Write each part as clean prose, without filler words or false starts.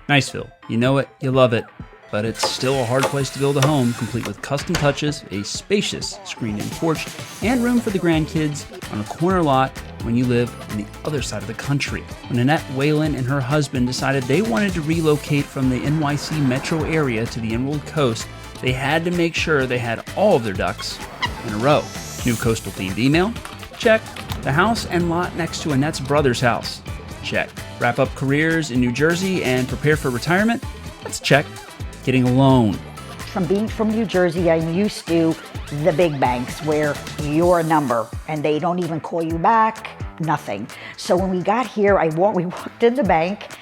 Niceville, you know it, you love it, but it's still a hard place to build a home, complete with custom touches, a spacious screened-in porch, and room for the grandkids on a corner lot when you live on the other side of the country. When Annette Whalen and her husband decided they wanted to relocate from the NYC metro area to the Emerald Coast, they had to make sure they had all of their ducks in a row. New coastal-themed email? Check. The house and lot next to Annette's brother's house? Check. Wrap up careers in New Jersey and prepare for retirement? Let's check. Getting a loan. From being from New Jersey, I'm used to the big banks where you're a number and they don't even call you back, nothing. So when we got here, we walked in the bank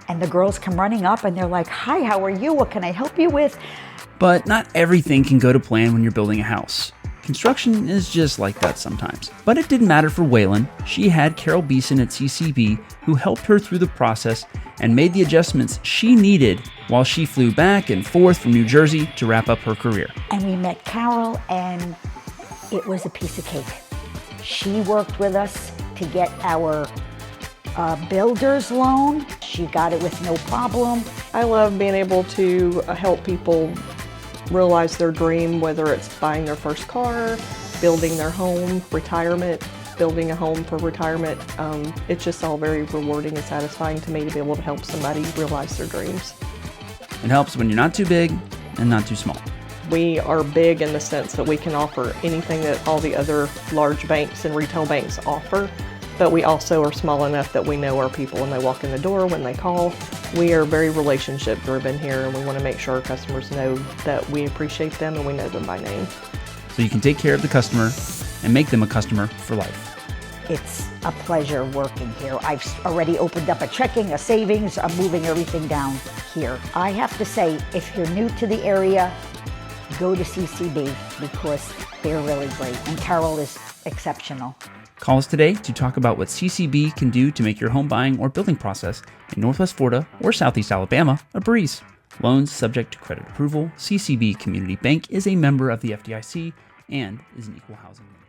and the girls come running up and they're like, "Hi, how are you? What can I help you with?" But not everything can go to plan when you're building a house. Construction is just like that sometimes. But it didn't matter for Whalen. She had Carol Beason at CCB who helped her through the process and made the adjustments she needed while she flew back and forth from New Jersey to wrap up her career. And we met Carol and it was a piece of cake. She worked with us to get our builder's loan. She got it with no problem. I love being able to help people realize their dream, whether it's buying their first car, building their home, retirement, building a home for retirement. It's just all very rewarding and satisfying to me to be able to help somebody realize their dreams. It helps when you're not too big and not too small. We are big in the sense that we can offer anything that all the other large banks and retail banks offer, but we also are small enough that we know our people when they walk in the door, when they call. We are very relationship driven here, and we want to make sure our customers know that we appreciate them and we know them by name. So you can take care of the customer and make them a customer for life. It's a pleasure working here. I've already opened up a checking, a savings. I'm moving everything down here. I have to say, if you're new to the area, go to CCB because they're really great. And Carol is exceptional. Call us today to talk about what CCB can do to make your home buying or building process in Northwest Florida or Southeast Alabama a breeze. Loans subject to credit approval. CCB Community Bank is a member of the FDIC and is an equal housing lender.